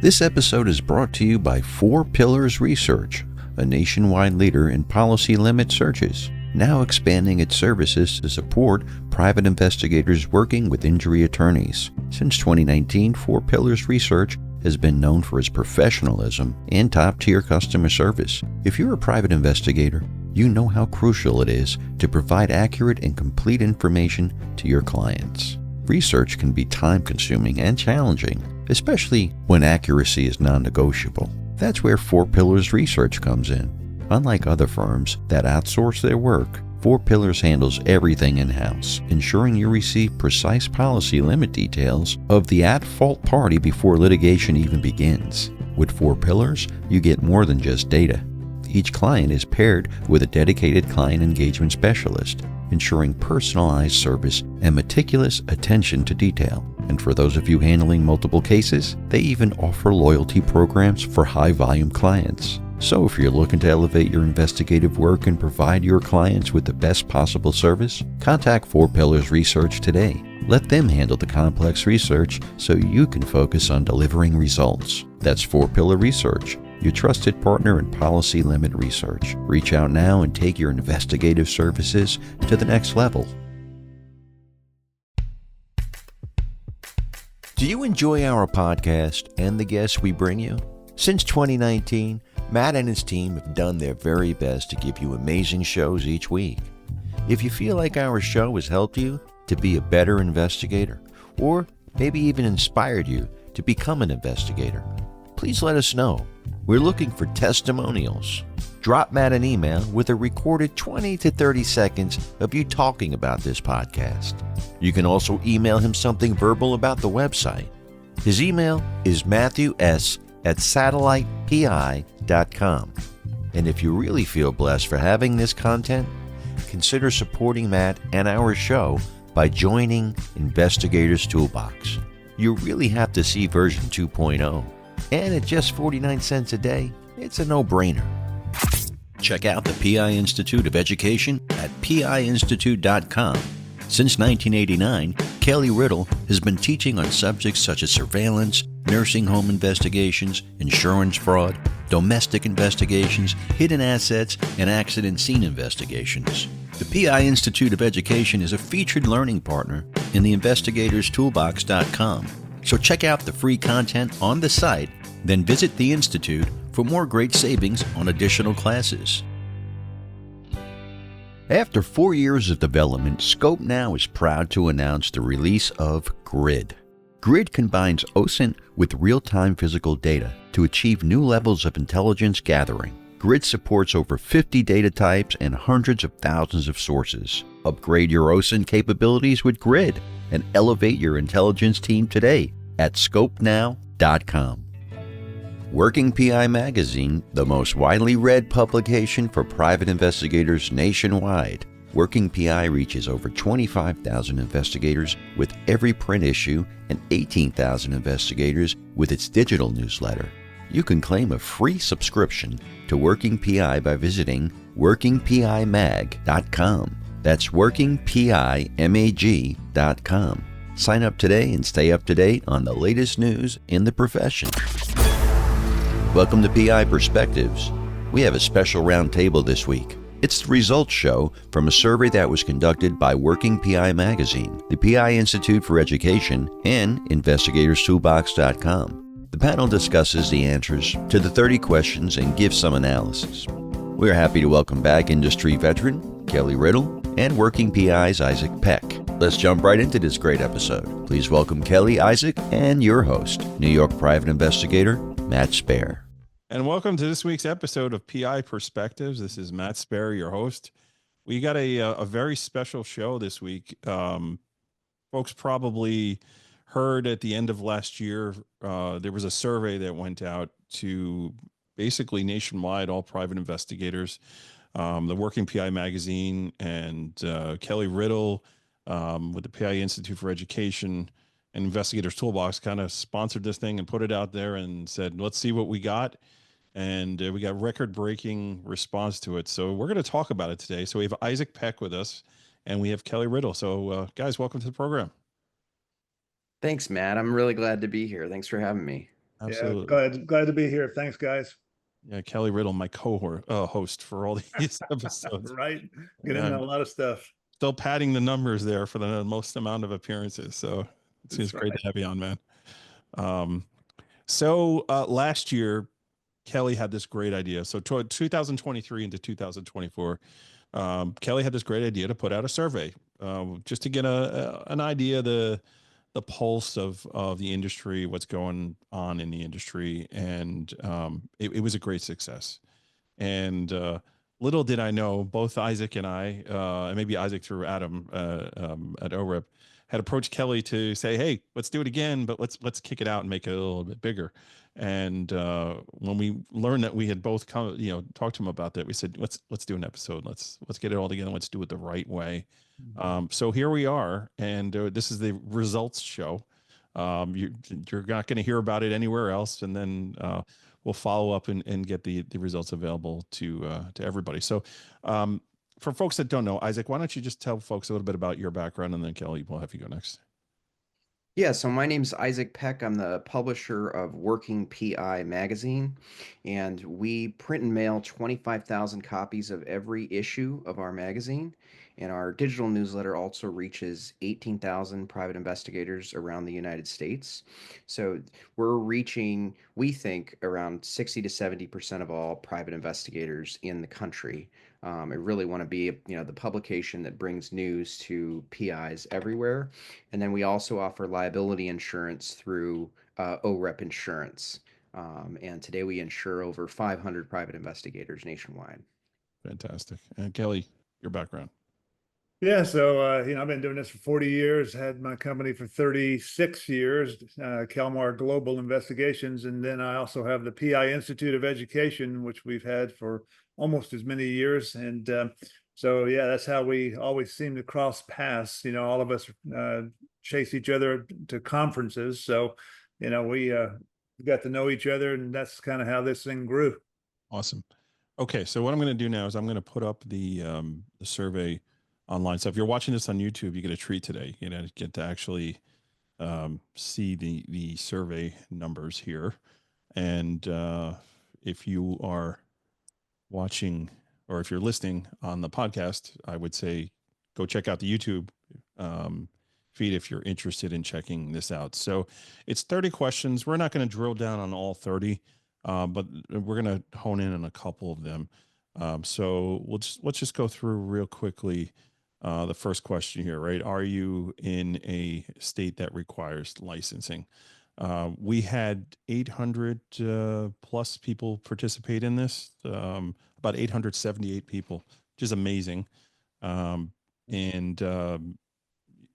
This episode is brought to you by 4 Pillars Research, a nationwide leader in policy limit searches, now expanding its services to support private investigators working with injury attorneys. Since 2019, 4 Pillars Research has been known for its professionalism and top-tier customer service. If you're a private investigator, you know how crucial it is to provide accurate and complete information to your clients. Research can be time-consuming and challenging, especially when accuracy is non-negotiable. That's where 4 Pillars Research comes in. Unlike other firms that outsource their work, 4 Pillars handles everything in-house, ensuring you receive precise policy limit details of the at-fault party before litigation even begins. With 4 Pillars, you get more than just data. Each client is paired with a dedicated client engagement specialist, ensuring personalized service and meticulous attention to detail. And for those of you handling multiple cases, they even offer loyalty programs for high-volume clients. So if you're looking to elevate your investigative work and provide your clients with the best possible service, contact 4 Pillars Research today. Let them handle the complex research so you can focus on delivering results. That's 4 Pillar Research, your trusted partner in policy limit research. Reach out now and take your investigative services to the next level. Do you enjoy our podcast and the guests we bring you? Since 2019, Matt and his team have done their very best to give you amazing shows each week. If you feel like our show has helped you to be a better investigator, or maybe even inspired you to become an investigator, please let us know. We're looking for testimonials. Drop Matt an email with a recorded 20 to 30 seconds of you talking about this podcast. You can also email him something verbal about the website. His email is matthews@satellitepi.com. And if you really feel blessed for having this content, consider supporting Matt and our show by joining Investigators Toolbox. You really have to see version 2.0. And at just 49 cents a day, it's a no-brainer. Check out the PI Institute of Education at piinstitute.com. Since 1989, CALI Riddle has been teaching on subjects such as surveillance, nursing home investigations, insurance fraud, domestic investigations, hidden assets, and accident scene investigations. The PI Institute of Education is a featured learning partner in the investigatorstoolbox.com. So check out the free content on the site, then visit the Institute for more great savings on additional classes. After 4 years of development, Scope Now is proud to announce the release of Grid. Grid combines OSINT with real-time physical data to achieve new levels of intelligence gathering. Grid supports over 50 data types and hundreds of thousands of sources. Upgrade your OSINT capabilities with Grid and elevate your intelligence team today at scopenow.com. Working PI Magazine, the most widely read publication for private investigators nationwide. Working PI reaches over 25,000 investigators with every print issue and 18,000 investigators with its digital newsletter. You can claim a free subscription to Working PI by visiting workingpimag.com. That's workingpimag.com. Sign up today and stay up to date on the latest news in the profession. Welcome to PI Perspectives. We have a special roundtable this week. It's the results show from a survey that was conducted by Working PI Magazine, the PI Institute for Education, and investigatorstoolbox.com. The panel discusses the answers to the 30 questions and gives some analysis. We're happy to welcome back industry veteran CALI Riddle and Working PI's Isaac Peck. Let's jump right into this great episode. Please welcome Kelly, Isaac, and your host, New York private investigator, Matt Spaier. And welcome to this week's episode of PI Perspectives. This is Matt Spaier, your host. We got a very special show this week. Folks probably heard at the end of last year, there was a survey that went out to basically nationwide, all private investigators, the Working PI Magazine and CALI Riddle with the PI Institute for Education and Investigators Toolbox kind of sponsored this thing and put it out there and said, let's see what we got. And we got record-breaking response to it. So we're going to talk about it today. So we have Isaac Peck with us, and we have CALI Riddle. So guys, welcome to the program. Thanks, Matt. I'm really glad to be here. Thanks for having me. Yeah, absolutely. glad to be here. Thanks, guys. Yeah, Kelly Riddle, my cohort host for all these episodes. Right. Get Yeah, into a I'm lot of stuff. still padding the numbers there for the most amount of appearances. So it seems That's great right. to have you on, man. Um, last year, Kelly had this great idea. So 2023 into 2024, Kelly had this great idea to put out a survey, just to get an idea, the pulse of the industry, what's going on in the industry, and it was a great success. And little did I know, both Isaac and I, and maybe Isaac through Adam at OREP, had approached Kelly to say, "Hey, let's do it again, but let's kick it out and make it a little bit bigger." And when we learned that we had both come, talked to him about that, we said, "Let's do an episode. Let's get it all together. Let's do it the right way." So here we are, and this is the results show. You're not going to hear about it anywhere else, and then we'll follow up and get the results available to everybody. So, for folks that don't know, Isaac, why don't you just tell folks a little bit about your background, and then Kelly, we'll have you go next. Yeah, so my name's Isaac Peck. I'm the publisher of Working PI magazine, and we print and mail 25,000 copies of every issue of our magazine. And our digital newsletter also reaches 18,000 private investigators around the United States. So we're reaching, we think, around 60 to 70% of all private investigators in the country. I really want to be, the publication that brings news to PIs everywhere. And then we also offer liability insurance through OREP Insurance. And today we insure over 500 private investigators nationwide. Fantastic. And Kelly, your background. Yeah, so I've been doing this for 40 years, had my company for 36 years, Calmar Global Investigations, and then I also have the PI Institute of Education, which we've had for almost as many years. And so, yeah, that's how we always seem to cross paths. All of us chase each other to conferences. So, we got to know each other, and that's kind of how this thing grew. Awesome. Okay, so what I'm going to do now is I'm going to put up the survey online. So if you're watching this on YouTube, you get a treat today. You get to actually see the survey numbers here. And if you are watching, or if you're listening on the podcast, I would say go check out the YouTube feed if you're interested in checking this out. So it's 30 questions. We're not going to drill down on all 30, but we're going to hone in on a couple of them. So let's just go through real quickly. The first question here, right? Are you in a state that requires licensing? We had 800 plus people participate in this, about 878 people, which is amazing. And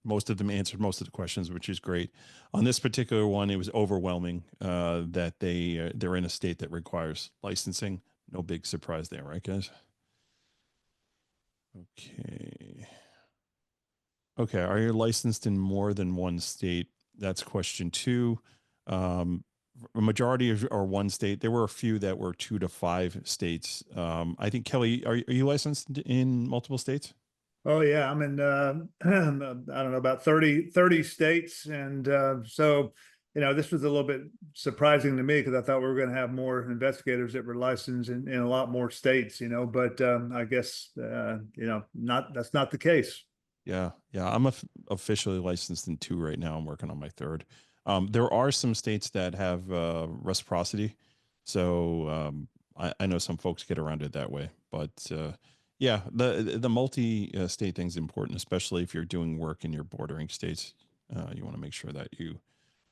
most of them answered most of the questions, which is great. On this particular one, it was overwhelming that they're in a state that requires licensing. No big surprise there, right, guys? Okay. Okay. Are you licensed in more than one state? That's question 2. A majority are one state. There were a few that were 2 to 5 states. I think, Kelly, are you licensed in multiple states? Oh yeah, I'm in I don't know, about 30 states. And so, this was a little bit surprising to me because I thought we were going to have more investigators that were licensed in a lot more states, but I guess that's not the case. Yeah. I'm officially licensed in 2 right now. I'm working on my 3rd. There are some states that have reciprocity. So I know some folks get around it that way, but yeah, the multi-state thing is important, especially if you're doing work in your bordering states. You want to make sure that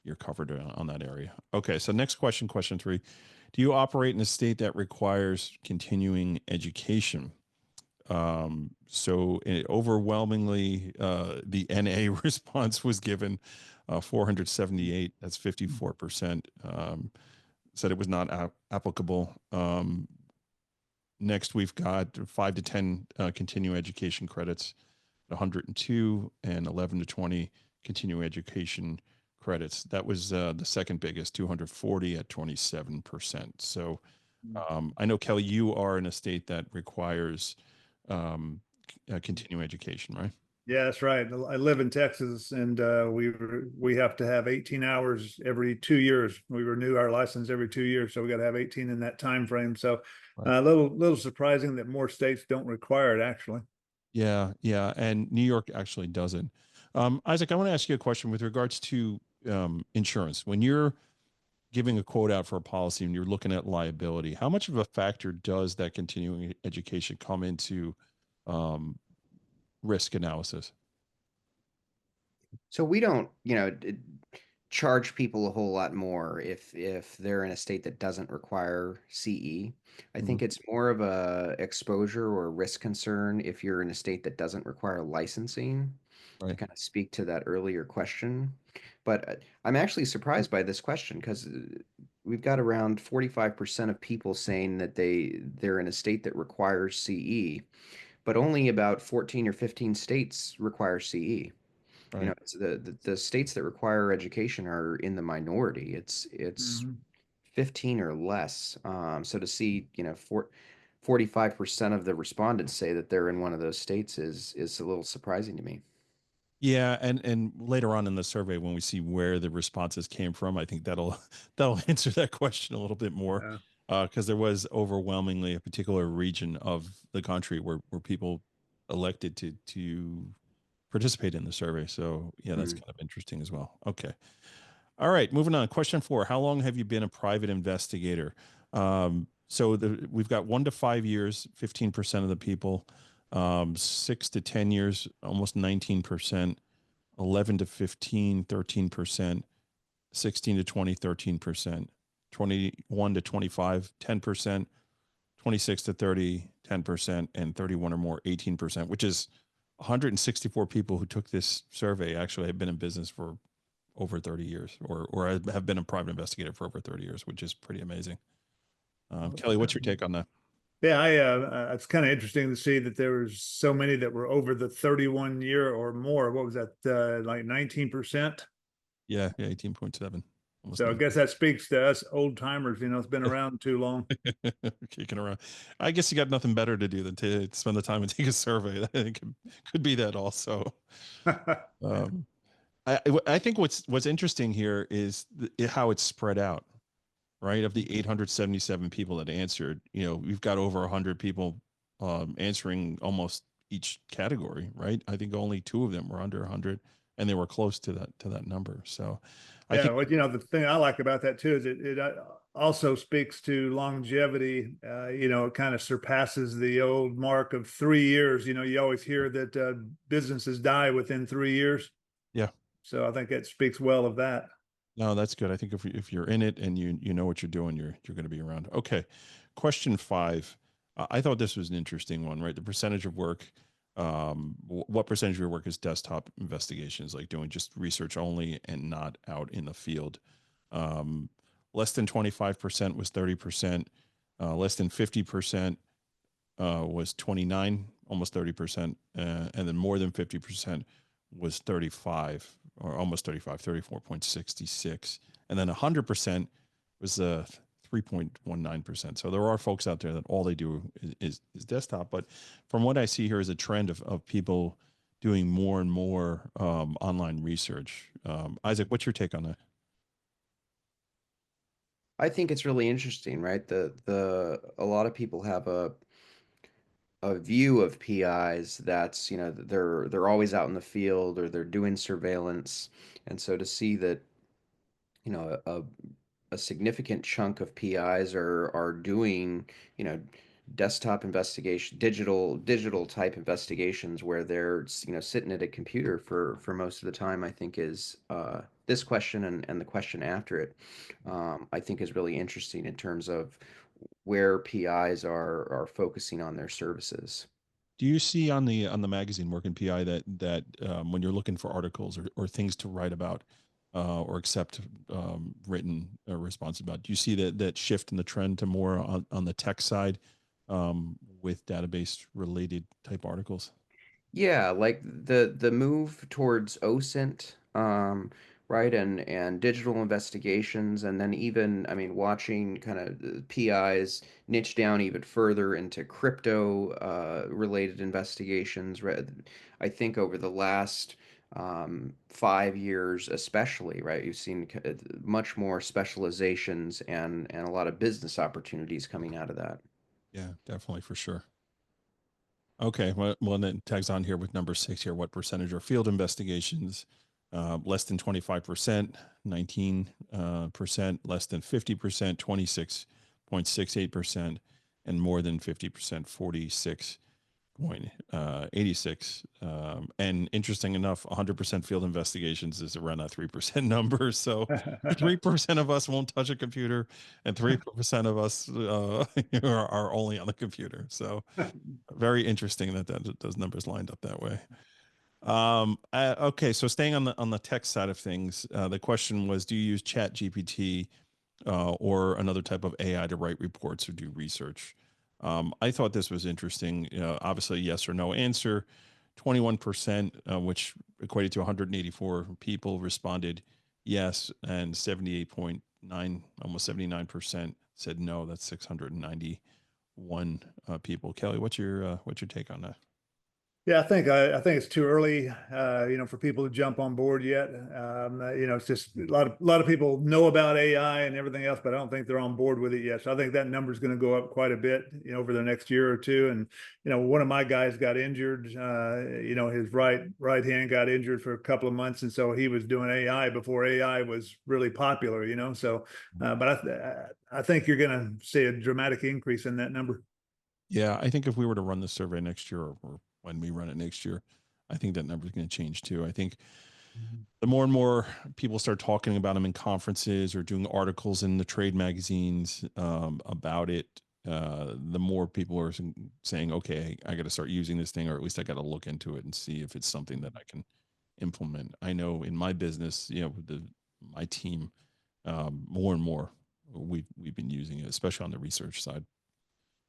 you're covered on that area. Okay, so next question, question 3. Do you operate in a state that requires continuing education? So overwhelmingly, the NA response was given 478. That's 54%. Said it was not applicable. Next, we've got 5 to 10 continuing education credits, 102, and 11 to 20 continuing education credits. That was the second biggest, 240 at 27%. So I know, Kelly, you are in a state that requires continuing education, right? Yeah, that's right. I live in Texas, and we have to have 18 hours every 2 years. We renew our license every 2 years, so we got to have 18 in that time frame. So Right. a little surprising that more states don't require it, actually. Yeah, yeah, and New York actually doesn't. Isaac, I want to ask you a question with regards to insurance. When you're giving a quote out for a policy and you're looking at liability, how much of a factor does that continuing education come into um, risk analysis? So we don't, charge people a whole lot more if they're in a state that doesn't require CE. I Mhm. think it's more of a exposure or risk concern if you're in a state that doesn't require licensing, to Right. kind of speak to that earlier question. But I'm actually surprised by this question because we've got around 45% of people saying that they're in a state that requires CE, but only about 14 or 15 states require CE. Right. It's the states that require education are in the minority. It's Mhm. 15 or less. So to see, 45% of the respondents say that they're in one of those states is a little surprising to me. Yeah, and later on in the survey, when we see where the responses came from, I think that'll that'll answer that question a little bit more, Yeah. because there was overwhelmingly a particular region of the country where people elected to participate in the survey. So yeah, that's Mm. kind of interesting as well. Okay. All right, moving on. Question 4. How long have you been a private investigator? We've got 1 to 5 years, 15% of the people, 6 to 10 years, almost 19%, 11 to 15, 13%, 16 to 20, 13%, 21 to 25, 10%, 26 to 30, 10%, and 31 or more, 18%, which is 164 people who took this survey actually have been in business for over 30 years, or have been a private investigator for over 30 years, which is pretty amazing. Kelly, what's your take on that? Yeah, it's kind of interesting to see that there was so many that were over the 31 year or more. What was that? Like 19%? Yeah, yeah, 18.7, almost So I guess 19. that speaks to us old timers. It's been around too long. Kicking around. I guess you got nothing better to do than to spend the time and take a survey. It could be that also. Um, I think what's interesting here is how it's spread out, right? Of the 877 people that answered, we've got over 100 people answering almost each category, right? I think only two of them were under 100, and they were close to that number. So, I Yeah, think, well, the thing I like about that too is it also speaks to longevity. It kind of surpasses the old mark of 3 years. You always hear that businesses die within 3 years. yeah, So I think that speaks well of that. no, that's good. I think if you're in it and you know what you're doing, you're going to be around. Okay, question 5. I thought this was an interesting one, right? The percentage of work. What percentage of your work is desktop investigations, like doing just research only and not out in the field? Um, Less than 25% was 30%. Less than 50% was 29, almost 30%, and then more than 50% was 35, or almost 35, 34.66, and then 100% was 3.19%. So there are folks out there that all they do is desktop. But from what I see here is a trend of people doing more and more online research. Isaac, what's your take on that? I think it's really interesting, right? The a lot of people have a view of PIs that's, they're always out in the field or they're doing surveillance. And so to see that, you know, a significant chunk of PIs are doing, you know, desktop investigation, digital type investigations where they're, sitting at a computer for most of the time, I think is this question and the question after it, I think is really interesting in terms of where PIs are focusing on their services. Do you see on the magazine Working PI that when you're looking for articles or things to write about or accept written response about, do you see that shift in the trend to more on the tech side with database related type articles? Yeah, like the move towards OSINT, right? And digital investigations, and then even, I mean, watching kind of PIs niche down even further into crypto related investigations. I think over the last 5 years, especially, right, you've seen much more specializations and a lot of business opportunities coming out of that. Yeah, definitely, for sure. Okay, well, then it tags on here with number 6 here. What percentage are field investigations? Less than 25%, 19%, less than 50%, 26.68%, and more than 50%, 46.86. And interesting enough, 100% field investigations is around that 3% number. So 3% of us won't touch a computer, and 3% of us are only on the computer. So very interesting that those numbers lined up that way. Okay, so staying on the tech side of things, the question was, do you use Chat GPT or another type of AI to write reports or do research? I thought this was interesting. Obviously, yes or no answer. 21%, which equated to 184 people, responded yes, and 78.9, almost 79% said no. That's 691 people. Kelly, what's your take on that? Yeah, I think it's too early, for people to jump on board yet. It's just a lot of people know about AI and everything else, but I don't think they're on board with it yet. So I think that number is going to go up quite a bit, over the next year or two. And one of my guys got injured. His right hand got injured for a couple of months, and so he was doing AI before AI was really popular. So, but I think you're going to see a dramatic increase in that number. Yeah, I think if we were to run the survey next year, or when we run it next year, I think that number is going to change too. I think the more and more people start talking about them in conferences or doing articles in the trade magazines about it, the more people are saying, okay, I got to start using this thing, or at least I got to look into it and see if it's something that I can implement. I know in my business, my team, more and more we've been using it, especially on the research side,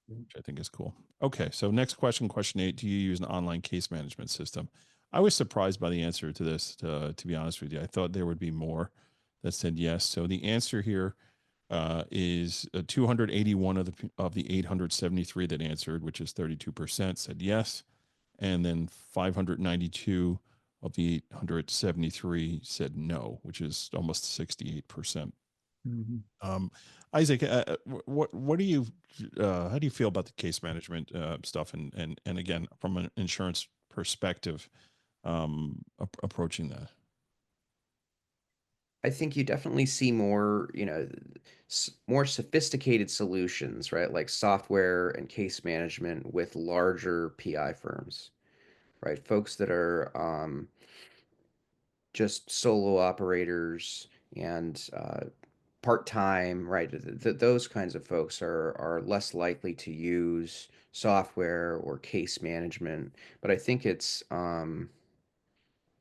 which I think is cool. Okay, so next question, question 8: do you use an online case management system? I was surprised by the answer to this. To be honest with you, I thought there would be more that said yes. So the answer here is 281 of the 873 that answered, which is 32%, said yes, and then 592 of the 873 said no, which is almost 68%. Isaac, what do you how do you feel about the case management stuff, and again, from an insurance perspective, approaching that? I think you definitely see more, more sophisticated solutions, right? Like software and case management with larger PI firms, right? Folks that are just solo operators and part-time, right? Those kinds of folks are less likely to use software or case management. But I think it's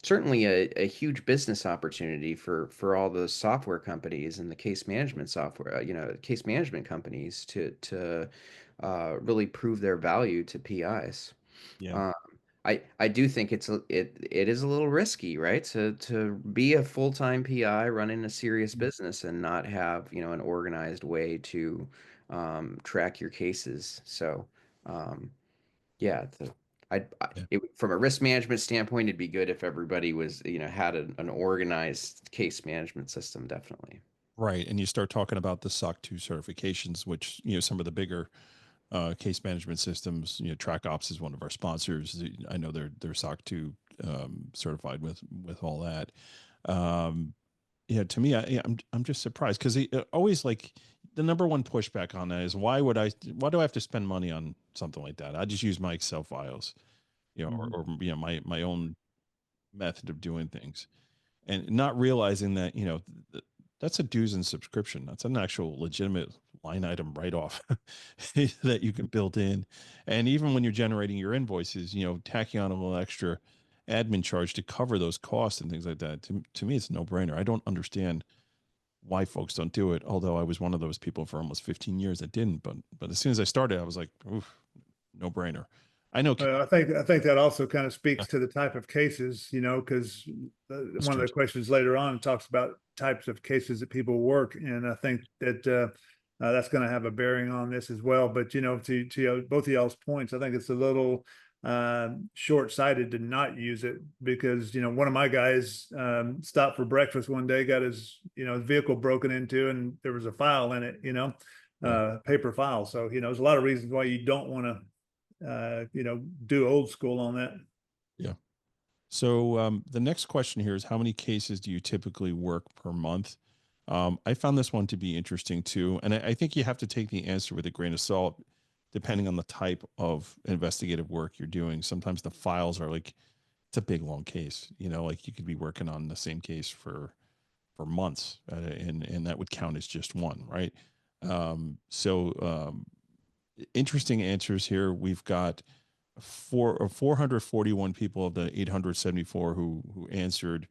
certainly a huge business opportunity for all the software companies and the case management software, case management companies to really prove their value to PIs. Yeah. Um, I do think it is a little risky, right? To be a full-time PI running a serious business and not have, an organized way to track your cases. So, yeah, Yeah. from a risk management standpoint, it'd be good if everybody was, had an organized case management system, definitely. Right, and you start talking about the SOC 2 certifications, which some of the bigger case management systems, Track Ops is one of our sponsors. I know they're SOC 2 certified with all that. To me, I'm just surprised, because always, like, the number one pushback on that is, why do I have to spend money on something like that? I just use my Excel files, or my own method of doing things, and not realizing that that's a dues and subscription. That's an actual legitimate line item write-off that you can build in. And even when you're generating your invoices, tacking on a little extra admin charge to cover those costs and things like that, to me, it's a no-brainer. I don't understand why folks don't do it, although I was one of those people for almost 15 years that didn't. But as soon as I started, I was like, oof, no-brainer. I know. I think that also kind of speaks to the type of cases, because one of the questions later on talks about types of cases that people work, and I think that that's going to have a bearing on this as well. But to both of y'all's points, I think it's a little short-sighted to not use it, because one of my guys stopped for breakfast one day, got his vehicle broken into, and there was a file in it, paper file. So there's a lot of reasons why you don't want to do old school on that. Yeah. So the next question here is, how many cases do you typically work per month? I found this one to be interesting too. And I think you have to take the answer with a grain of salt, depending on the type of investigative work you're doing. Sometimes the files are like, it's a big, long case, like you could be working on the same case for months, and that would count as just one, right? Interesting answers here. We've got 441 people of the 874 who answered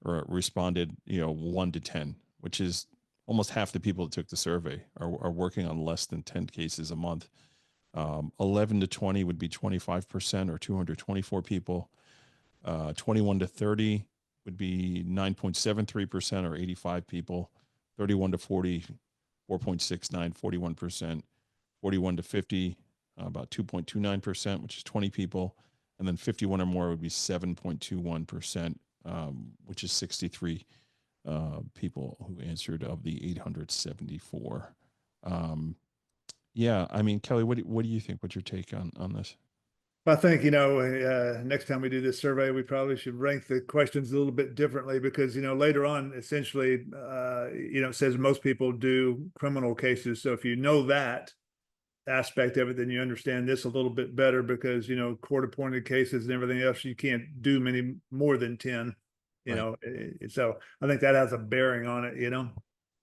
or responded, 1 to 10, which is almost half the people that took the survey are working on less than 10 cases a month. 11 to 20 would be 25%, or 224 people. 21 to 30 would be 9.73%, or 85 people. 31 to 40, 4.69, 41%. 41 to 50, about 2.29%, which is 20 people. And then 51 or more would be 7.21%, which is 63 people who answered of the 874. Yeah, I mean, Kelly, what do you think? What's your take on this? I think, next time we do this survey, we probably should rank the questions a little bit differently, because, later on, essentially, it says most people do criminal cases. So if you know that aspect of it, then you understand this a little bit better, because, court-appointed cases and everything else, you can't do many more than 10, so I think that has a bearing on it,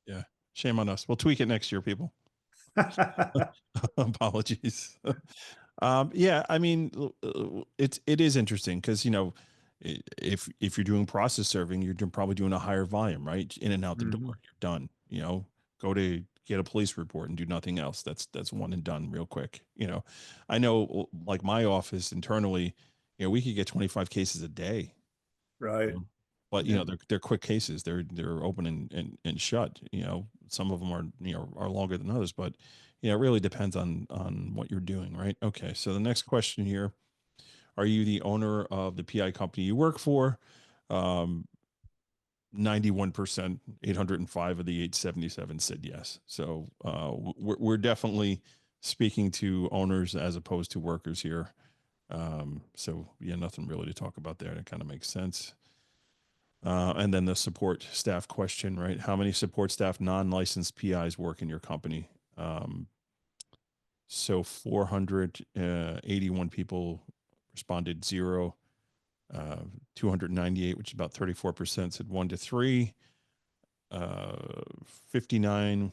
Yeah. Shame on us. We'll tweak it next year, people. Apologies. Yeah, I mean, it is interesting because if you're doing process serving, you're probably doing a higher volume, right? In and out the door, you're done. Go to get a police report and do nothing else. That's one and done real quick. I know, like my office internally, we could get 25 cases a day, right? But they're quick cases. They're open and shut. Some of them are longer than others, but it really depends on what you're doing, right? Okay, so the next question here: are you the owner of the PI company you work for? 91%, 805 of the 877 said yes. So we're definitely speaking to owners as opposed to workers here. So yeah, nothing really to talk about there. That kind of makes sense. And then the support staff question, right? How many support staff, non-licensed PIs work in your company? So 481 people responded 0. 298, which is about 34%, said 1 to 3. 59,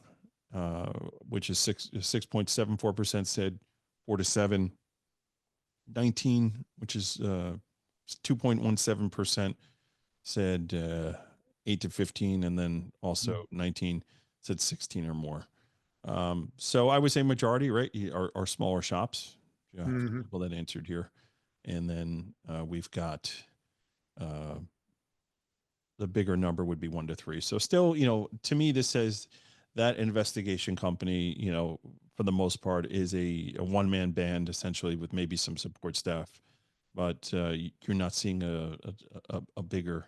which is 6.74%, said 4 to 7. 19, which is 2.17%, said 8 to 15, and then also 19 said 16 or more. So I would say majority, right, are smaller shops. Yeah, people that answered here. And then we've got the bigger number would be 1 to 3. So still, to me, this says that investigation company, for the most part, is a one-man band, essentially, with maybe some support staff. But you're not seeing a bigger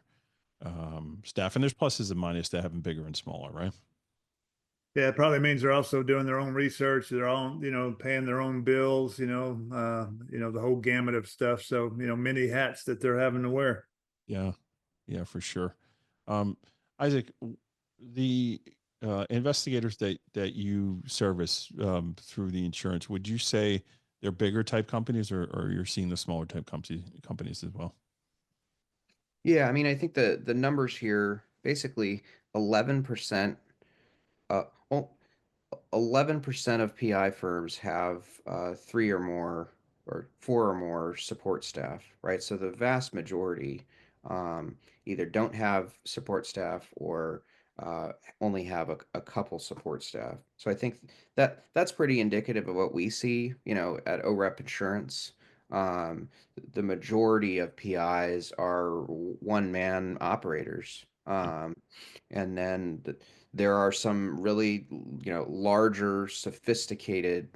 staff. And there's pluses and minuses to having bigger and smaller, right? Yeah, it probably means they're also doing their own research, their own, paying their own bills, the whole gamut of stuff. So, many hats that they're having to wear. Yeah, for sure. Isaac, the investigators that you service through the insurance, would you say they're bigger type companies, or you're seeing the smaller type companies as well? Yeah, I mean, I think the numbers here, basically 11%, well, 11% of PI firms have 3 or more or 4 or more support staff, right? So the vast majority either don't have support staff or only have a couple support staff. So I think that's pretty indicative of what we see, at OREP Insurance. The majority of PIs are one-man operators. And then there are some really, larger, sophisticated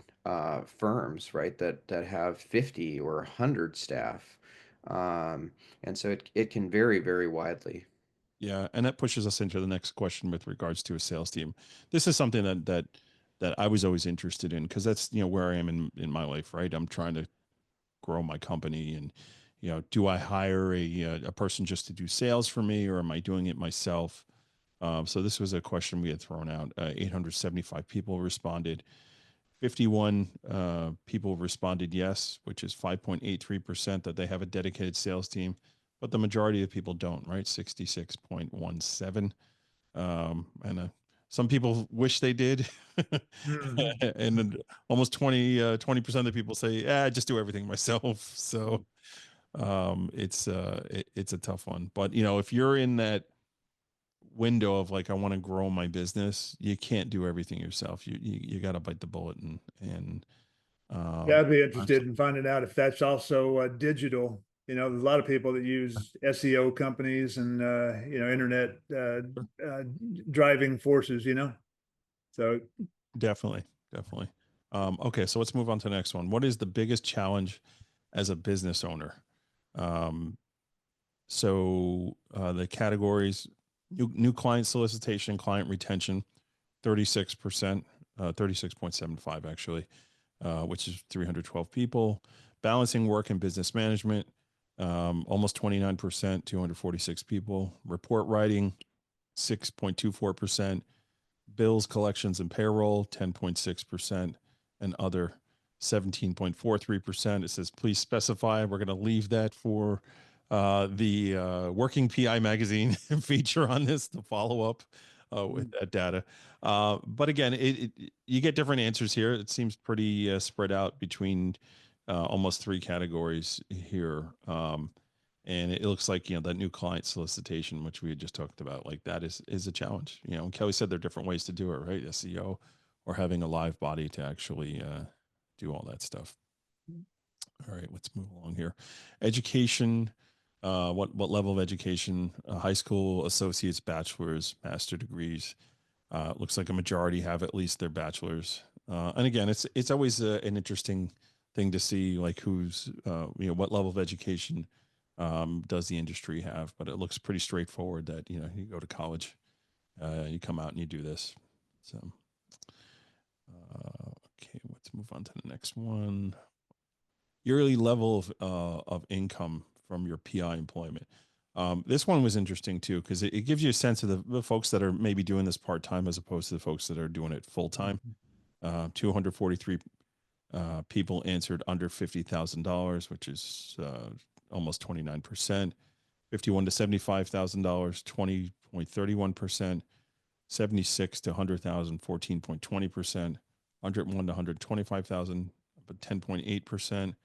firms, right, that have 50 or 100 staff. And so it can vary very widely. Yeah, and that pushes us into the next question with regards to a sales team. This is something that I was always interested in, because that's, where I am in my life, right? I'm trying to grow my company, and do I hire a person just to do sales for me, or am I doing it myself? So this was a question we had thrown out. 875 people responded. 51 people responded yes, which is 5.83%, that they have a dedicated sales team, but the majority of people don't, right? 66.17. And some people wish they did. Mhm. And then almost 20% of the people say, yeah, I just do everything myself. So it's a tough one. But, if you're in that window of like, I want to grow my business, you can't do everything yourself. You got to bite the bullet and Yeah, I'd be find interested in finding out if that's also digital. There's a lot of people that use SEO companies and internet driving forces. So definitely, definitely. Okay, so let's move on to the next one. What is the biggest challenge as a business owner? Um, the categories: new client solicitation, client retention, 36%, 36.75 actually, which is 312 people. Balancing work and business management, almost 29%, 246 people. Report writing, 6.24%. Bills, collections, and payroll, 10.6%, and other, 17.43%. It says, please specify. We're going to leave that for the Working PI magazine feature on this to follow up with that data. But again, you get different answers here. It seems pretty spread out between almost three categories here. And it looks like, that new client solicitation, which we had just talked about, like that is a challenge. And Kelly said there are different ways to do it, right? SEO, or having a live body to actually do all that stuff. All right, let's move along here. Education. What level of education? High school, associates, bachelor's, master degrees. Looks like a majority have at least their bachelor's. And again, it's always an interesting thing to see, like who's what level of education does the industry have. But it looks pretty straightforward that you go to college, you come out and you do this. So okay, let's move on to the next one. Yearly level of income from your PI employment. This one was interesting too, because it gives you a sense of the folks that are maybe doing this part time as opposed to the folks that are doing it full time. 243 people answered under $50,000, which is almost 29%. 51 to $75,000, 20.31%. 76 to 100,000, 14.20%. 101 to 125,000, but 10.8%.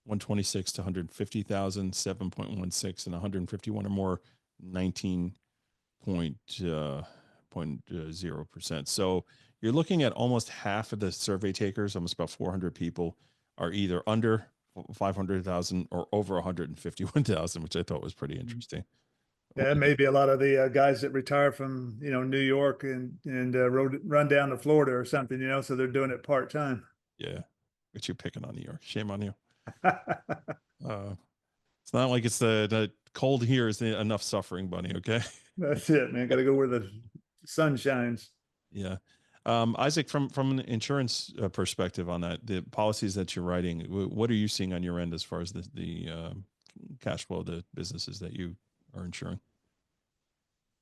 126 to 150,000, 7.16, and 151 or more, 19.0%. So you're looking at almost half of the survey takers, almost about 400 people, are either under 500,000 or over 151,000, which I thought was pretty interesting. yeah, maybe a lot of the guys that retire from New York and run down to Florida or something. So they're doing it part time. Yeah, but you're picking on New York. Shame on you. It's not like it's the cold here is enough suffering, Bunny. Okay. That's it, man. Got to go where the sun shines. Yeah. Isaac, from an insurance perspective on that, the policies that you're writing, what are you seeing on your end as far as the cash flow of the businesses that you are insuring?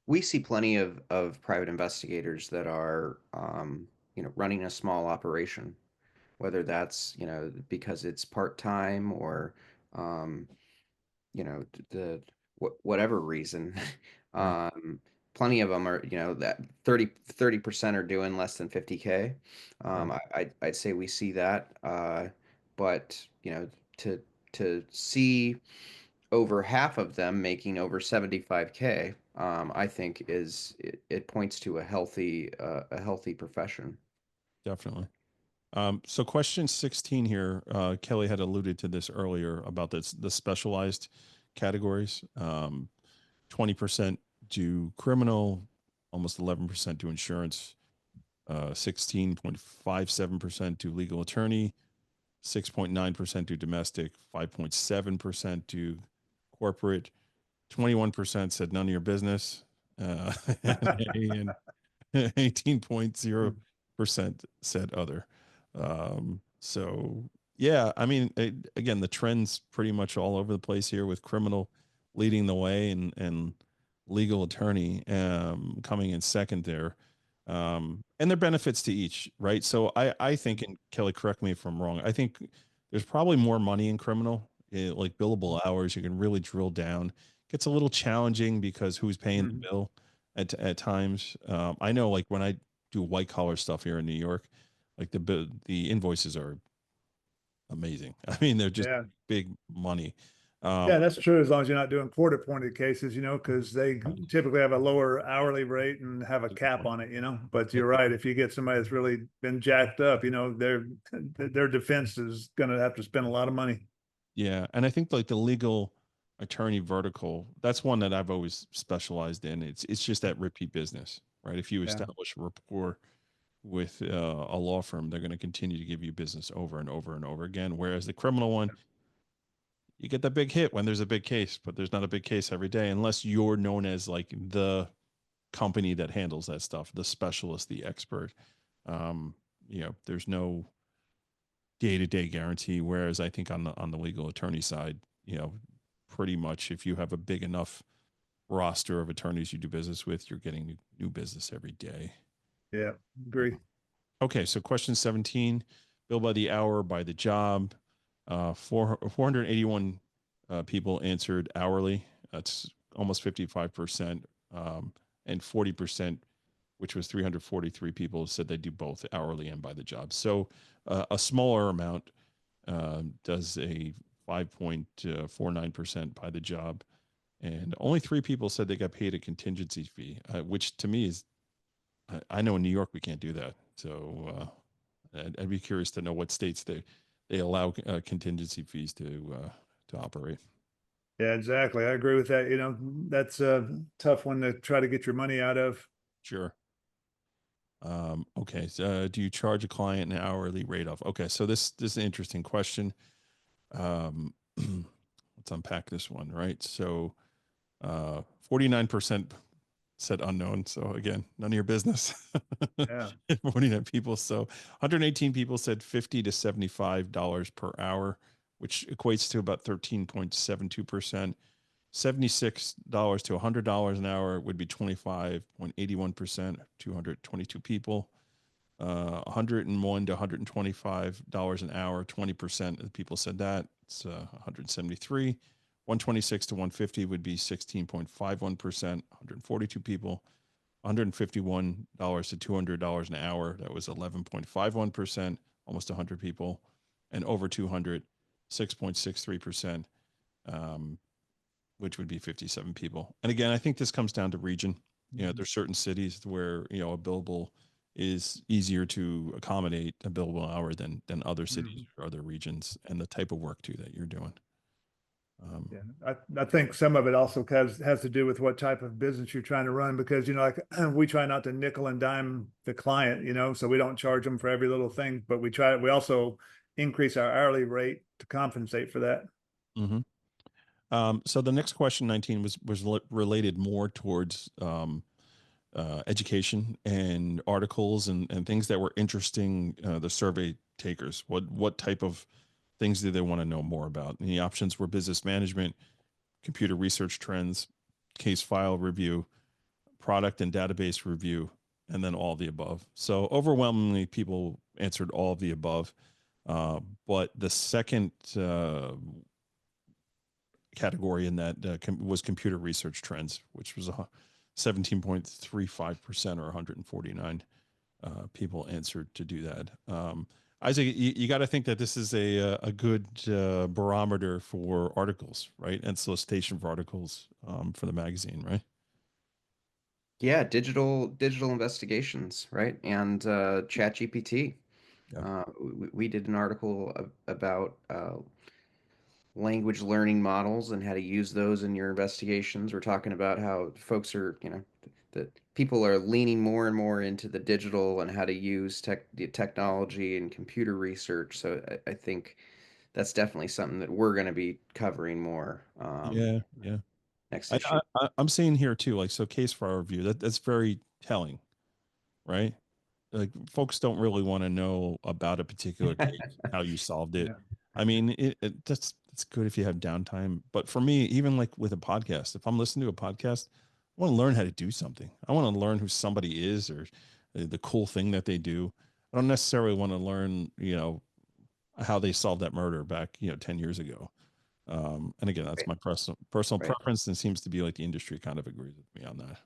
We see plenty of private investigators that are, running a small operation, whether that's, because it's part-time or, um, whatever reason. Right. Plenty of them are, that 30% are doing less than 50K. Right. I'd say we see that. But, to see over half of them making over 75K, I think it points to a healthy profession. Definitely. So question 16 here, Kelly had alluded to this earlier about the specialized categories. 20% do criminal, almost 11% do insurance, 16.57% do legal attorney, 6.9% do domestic, 5.7% do corporate, 21% said none of your business, and 18.0% said other. So yeah, I mean, again, the trend's pretty much all over the place here, with criminal leading the way and legal attorney coming in second there. And there are benefits to each, right? So I think, and Kelly, correct me if I'm wrong, I think there's probably more money in criminal, like billable hours. You can really drill down. Gets a little challenging because who's paying the bill at times. I know, like when I do white collar stuff here in New York, like the invoices are amazing. I mean, they're just Yeah. big money. Yeah, that's true, as long as you're not doing court appointed cases, because they typically have a lower hourly rate and have a cap on it, But you're right, if you get somebody that's really been jacked up, their defense is going to have to spend a lot of money. Yeah, and I think like the legal attorney vertical, that's one that I've always specialized in. It's just that repeat business, right? If you Yeah. establish a rapport with a law firm, they're going to continue to give you business over and over and over again. Whereas the criminal one, you get that big hit when there's a big case, but there's not a big case every day unless you're known as like the company that handles that stuff, the specialist, the expert. There's no day-to-day guarantee. Whereas I think on the legal attorney side, pretty much if you have a big enough roster of attorneys you do business with, you're getting new business every day. Yeah, agree. Okay, so question 17, bill by the hour, by the job. 481 people answered hourly. That's almost 55%. And 40%, which was 343 people, said they do both hourly and by the job. So a smaller amount does a 5.49% by the job. And only 3 people said they got paid a contingency fee, which to me is, I know in New York we can't do that. So I'd be curious to know what states they allow contingency fees to operate. Yeah, exactly. I agree with that. That's a tough one to try to get your money out of. Sure. Okay. So, do you charge a client an hourly rate of? Okay. So this is an interesting question. Let's unpack this one, right? So 49% said unknown. So again, none of your business. Yeah. 49 people. So 118 people said $50 to $75 per hour, which equates to about 13.72%. $76 to $100 an hour would be 25.81%, 222 people. 101 to $125 an hour, 20% of the people said that. It's 173. 126 to 150 would be 16.51%, 142 people. $151 to $200 an hour, that was 11.51%, almost 100 people. And over 200, 6.63%, which would be 57 people. And again, I think this comes down to region. There's certain cities where, a billable is easier to accommodate a billable hour than other cities or other regions, and the type of work too that you're doing. Yeah, I think some of it also has to do with what type of business you're trying to run, because like we try not to nickel and dime the client, so we don't charge them for every little thing, but we also increase our hourly rate to compensate for that. So the next question, 19, was related more towards education and articles and things that were interesting the survey takers. What type of things do they want to know more about? And the options were business management, computer research trends, case file review, product and database review, and then all of the above. So overwhelmingly, people answered all of the above. But the second category in that was computer research trends, which was 17.35%, or 149 people answered to do that. Isaac, you got to think that this is a good barometer for articles, right? And solicitation for articles for the magazine, right? Yeah, digital investigations, right? And ChatGPT. Yeah. We did an article about language learning models and how to use those in your investigations. We're talking about how folks are, that people are leaning more and more into the digital and how to use the technology and computer research. So I think that's definitely something that we're going to be covering more Yeah. Yeah. next I, issue. I'm seeing here too, like, so case file review, that's very telling, right? Like, folks don't really want to know about a particular case, how you solved it. Yeah. I mean, that's good if you have downtime. But for me, even like with a podcast, if I'm listening to a podcast, I want to learn how to do something. I want to learn who somebody is, or the cool thing that they do. I don't necessarily want to learn, how they solved that murder back, 10 years ago. And again, that's Right. my personal Right. preference, and seems to be like the industry kind of agrees with me on that.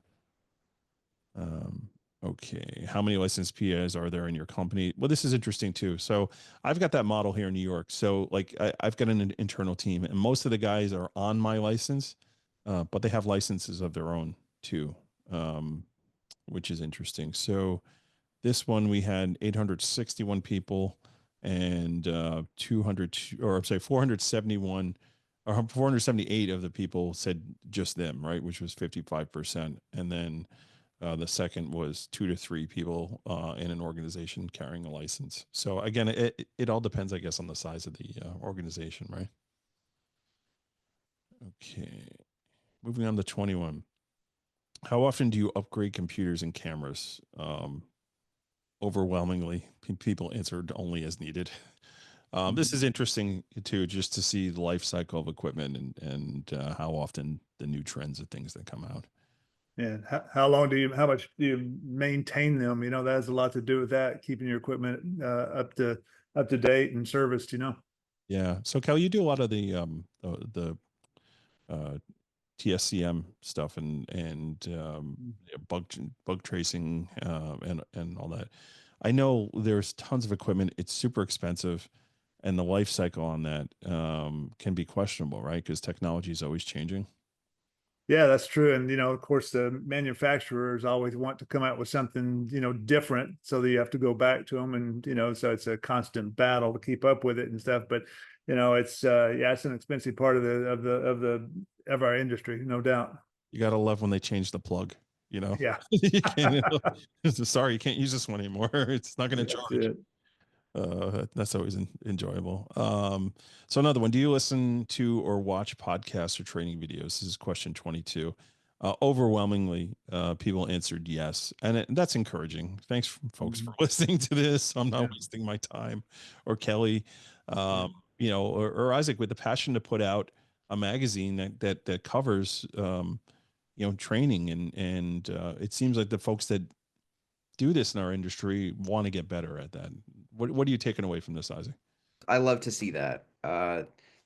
Um, okay. How many licensed PAs are there in your company? Well, this is interesting too. So I've got that model here in New York. So like I've got an internal team, and most of the guys are on my license, but they have licenses of their own too, um, which is interesting. So this one we had 861 people, and 200, or I'm sorry, 471 or 478 of the people said just them, right, which was 55%. And then the second was 2 to 3 people in an organization carrying a license. So again, it all depends, I guess, on the size of the organization, right? Okay, moving on to 21. How often do you upgrade computers and cameras? Overwhelmingly, people answered only as needed. This is interesting too, just to see the life cycle of equipment, and how often the new trends of things that come out. And how much do you maintain them? That has a lot to do with that, keeping your equipment up to date and serviced. Yeah. So Cal, you do a lot of the uh, TSCM stuff, and bug tracing, and all that. I know there's tons of equipment. It's super expensive, and the life cycle on that can be questionable, right? Because technology is always changing. Yeah, that's true. And, of course, the manufacturers always want to come out with something, different. So that you have to go back to them. And, so it's a constant battle to keep up with it and stuff. But, it's an expensive part of our industry, no doubt. You gotta love when they change the plug. Yeah. You can't. Sorry, you can't use this one anymore. It's not going to That's charge. it. That's always enjoyable. So another one, do you listen to or watch podcasts or training videos? This is question 22. Overwhelmingly, people answered yes. And that's encouraging. Thanks, folks, for listening to this. I'm not Yeah. wasting my time. Or Kelly, or Isaac, with the passion to put out a magazine that covers, training, and it seems like the folks that do this in our industry want to get better at that. What are you taking away from this, Isaac? I love to see that.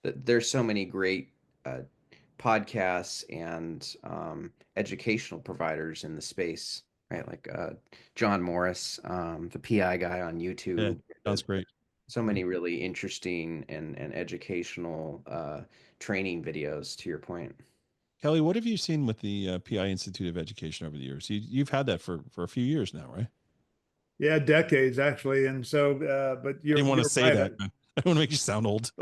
There's so many great podcasts and educational providers in the space, right? Like John Morris, the PI guy on Yeah, YouTube. sounds great. So many really interesting and educational training videos, to your point. Kelly, what have you seen with the PI Institute of Education over the years? You've had that for a few years now, right? Yeah, decades actually. And so, but I didn't want to you're say right. that. I don't want to make you sound old.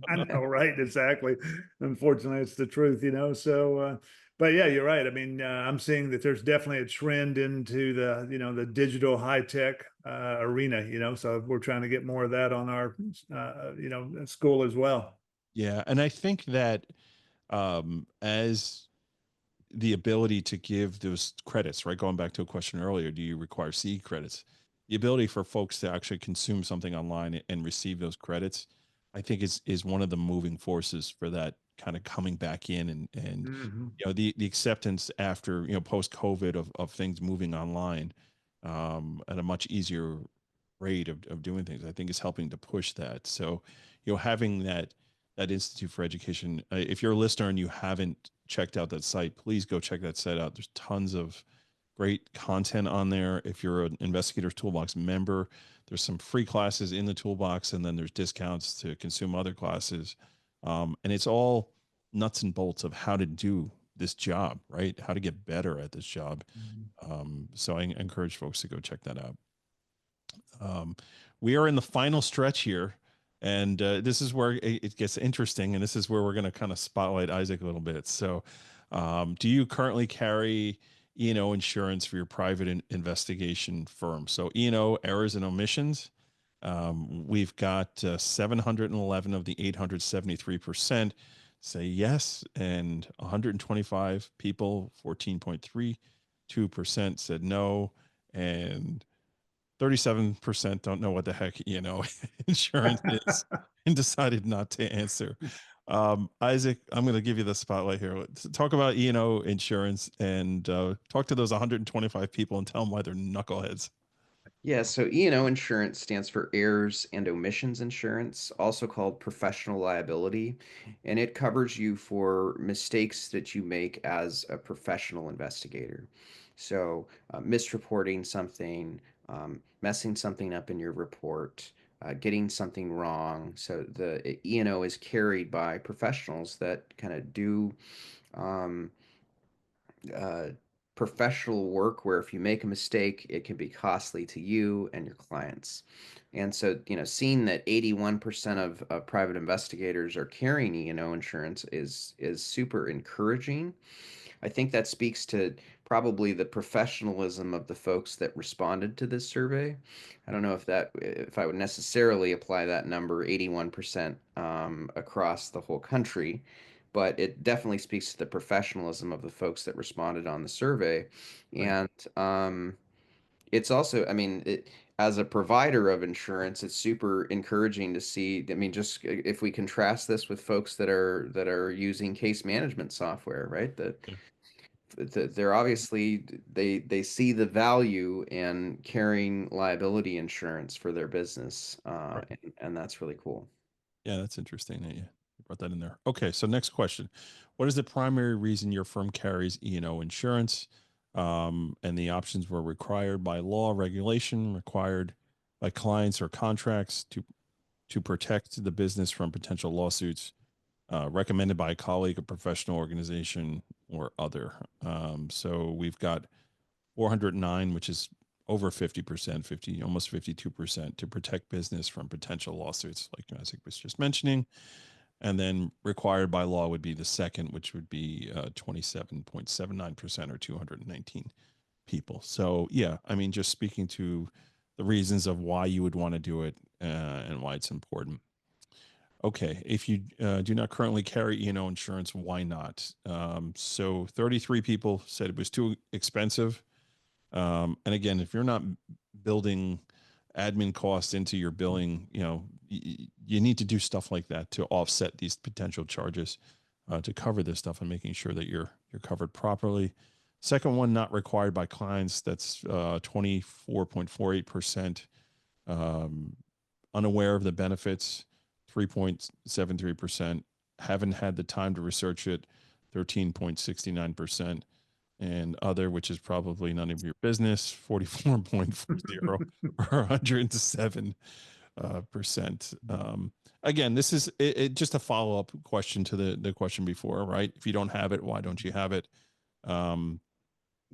I know, right? Exactly. Unfortunately, it's the truth. So, but yeah, you're right. I mean, I'm seeing that there's definitely a trend into the digital high tech arena. So we're trying to get more of that on our, school as well. Yeah, and I think that as the ability to give those credits, right? Going back to a question earlier, do you require CE credits? The ability for folks to actually consume something online and receive those credits, I think is one of the moving forces for that kind of coming back in, and Mhm. the acceptance after post COVID of things moving online at a much easier rate of doing things, I think is helping to push that. So having that Institute for Education, if you're a listener and you haven't checked out that site, please go check that site out. There's tons of great content on there. If you're an Investigators Toolbox member, there's some free classes in the toolbox, and then there's discounts to consume other classes. And it's all nuts and bolts of how to do this job, right? How to get better at this job. So I encourage folks to go check that out. Um, we are in the final stretch here, and this is where it gets interesting, and this is where we're going to kind of spotlight Isaac a little bit. So, do you currently carry E&O insurance for your private investigation firm? So E&O errors and omissions. We've got 711 of the 873% say yes, and 125 people, 14.32% said no, and 37% don't know what the heck insurance is and decided not to answer. Isaac, I'm going to give you the spotlight here. Let's talk about insurance and talk to those 125 people and tell them why they're knuckleheads. Yeah, so E&O insurance stands for errors and omissions insurance, also called professional liability, and it covers you for mistakes that you make as a professional investigator. So, misreporting something, messing something up in your report, getting something wrong. So the E&O is carried by professionals that kind of do um, uh, professional work where if you make a mistake, it can be costly to you and your clients. And so, seeing that 81% of private investigators are carrying E&O insurance is super encouraging. I think that speaks to probably the professionalism of the folks that responded to this survey. I don't know if I would necessarily apply that number 81% across the whole country, but it definitely speaks to the professionalism of the folks that responded on the survey. Right. And it's also, as a provider of insurance, it's super encouraging to see. I mean, just if we contrast this with folks that are using case management software, right? Yeah. They're obviously they see the value in carrying liability insurance for their business, Right. and that's really cool. Yeah, that's interesting that you brought that in there. Okay, so next question. What is the primary reason your firm carries E&O insurance? And the options were required by law, regulation, required by clients or contracts to protect the business from potential lawsuits, recommended by a colleague, a professional organization, or other. So we've got 409, which is over 50%, 50, almost 52% to protect business from potential lawsuits, like Isaac was just mentioning. And then required by law would be the second, which would be 27.79% or 219 people. So, yeah, I mean, just speaking to the reasons of why you would want to do it and why it's important. Okay, if you do not currently carry E&O insurance, why not? So 33 people said it was too expensive. And again, if you're not building admin costs into your billing, you need to do stuff like that to offset these potential charges, to cover this stuff and making sure that you're covered properly. Second one, not required by clients. That's 24.48%. Unaware of the benefits, 3.73%. Haven't had the time to research it, 13.69%. And other, which is probably none of your business, 44.40 or 107%. Again, this is just a follow-up question to the question before, right? If you don't have it, why don't you have it?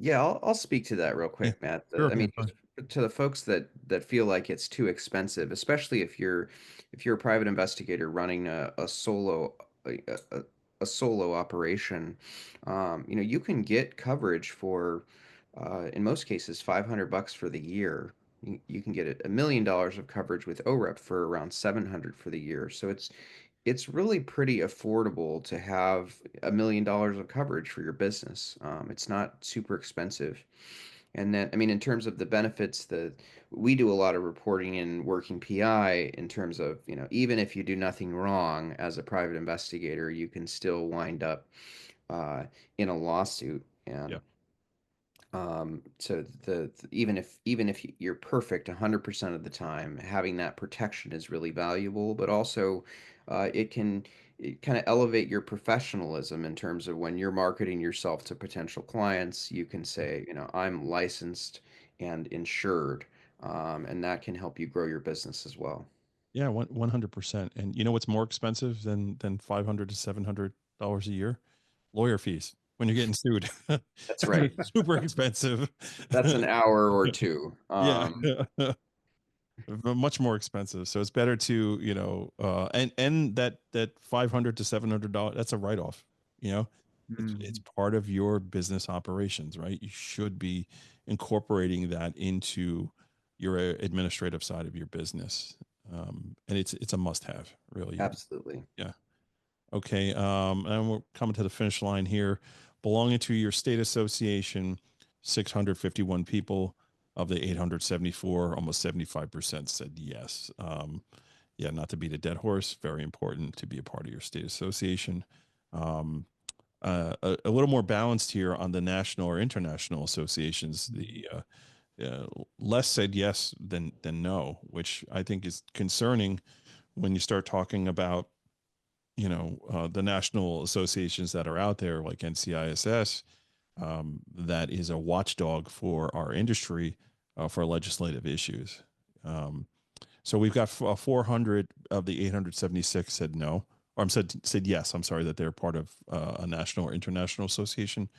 Yeah, I'll speak to that real Yeah, quick, Matt. sure, I yeah, mean, just to the folks that feel like it's too expensive, especially if you're a private investigator running a, a, a solo operation, you can get coverage for, in most cases, $500 for the year. You can get $1 million of coverage with OREP for around 700 for the year. So it's really pretty affordable to have $1 million of coverage for your business. It's not super expensive. And then, I mean, in terms of the benefits, we do a lot of reporting in working PI in terms of, even if you do nothing wrong as a private investigator, you can still wind up uh, in a lawsuit. yeah, And so even if you're perfect 100% of the time, having that protection is really valuable, but also it kind of elevate your professionalism in terms of when you're marketing yourself to potential clients, you can say, I'm licensed and insured, and that can help you grow your business as well. yeah, 100%. And you know what's more expensive than $500 to $700 a year? Lawyer fees when you're getting sued. That's right. Super expensive. That's an hour or two. Yeah. much more expensive. So it's better to, and that $500 to $700, that's a write-off, it's part of your business operations, right? You should be incorporating that into your administrative side of your business. And it's a must-have, really. Absolutely. Yeah. Okay. And we're coming to the finish line here. Belonging to your state association, 651 people of the 874, almost 75% said yes. Yeah, not to beat a dead horse, very important to be a part of your state association. A little more balanced here on the national or international associations. The less said yes than no, which I think is concerning when you start talking about the national associations that are out there like NCISS, that is a watchdog for our industry for legislative issues. So we've got 400 of the 876 said no, or said yes. I'm sorry, that they're part of a national or international association,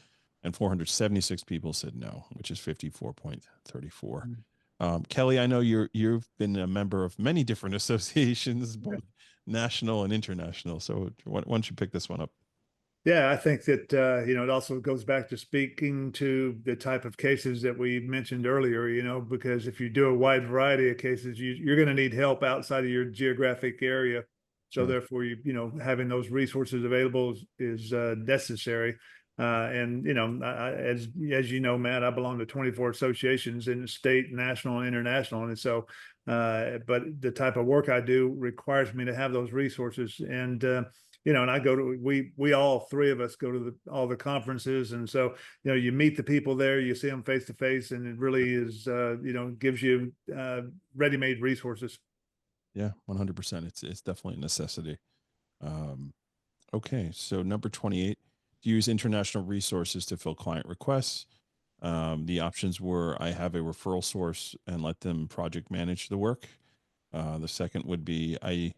and 476 people said no, which is 54.34. Kelly, I know you've been a member of many different associations, both national and international. So why don't you pick this one up? Yeah, I think that it also goes back to speaking to the type of cases that we mentioned earlier. Because if you do a wide variety of cases, you're going to need help outside of your geographic area. So Sure. therefore, having those resources available is necessary. And as you know, Matt, I belong to 24 associations in the state, national, and international, and so. But the type of work I do requires me to have those resources, and and I go to we all three of us go to all the conferences, and so you meet the people there, you see them face to face, and it really is gives you ready-made resources. Yeah, 100%. It's definitely a necessity. Okay, so number 28, use international resources to fill client requests. The options were I have a referral source and let them project manage the work. The second would be I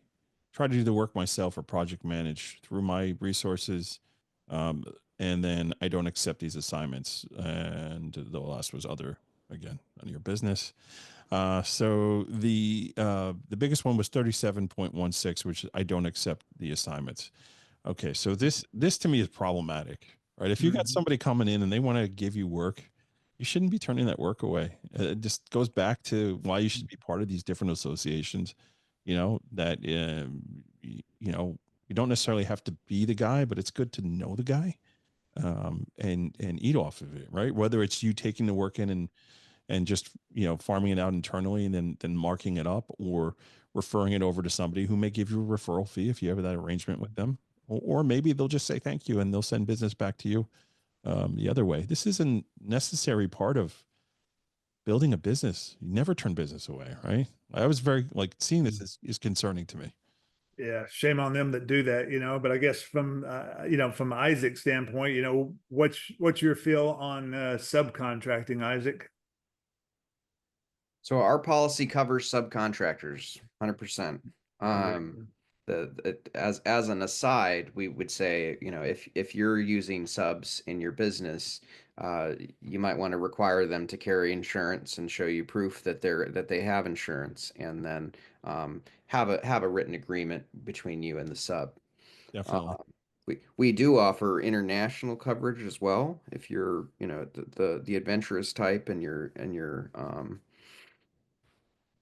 try to do the work myself or project manage through my resources. And then I don't accept these assignments. And the last was other, again, none of your business. So the biggest one was 37.16, which I don't accept the assignments. Okay, so this to me is problematic, right? If you got somebody coming in and they want to give you work, you shouldn't be turning that work away. It just goes back to why you should be part of these different associations. That you don't necessarily have to be the guy, but it's good to know the guy, and eat off of it, right? Whether it's you taking the work in and just farming it out internally and then marking it up, or referring it over to somebody who may give you a referral fee if you have that arrangement with them, or maybe they'll just say thank you and they'll send business back to you the other way. This is a necessary part of building a business. You never turn business away, right? I was very seeing this is concerning to me. Yeah, shame on them that do that, but I guess from from Isaac's standpoint, what's your feel on subcontracting, Isaac? So our policy covers subcontractors 100%. As an aside, we would say, if you're using subs in your business, you might want to require them to carry insurance and show you proof that they have insurance, and then have a written agreement between you and the sub. Definitely. We do offer international coverage as well if you're the adventurous type and you're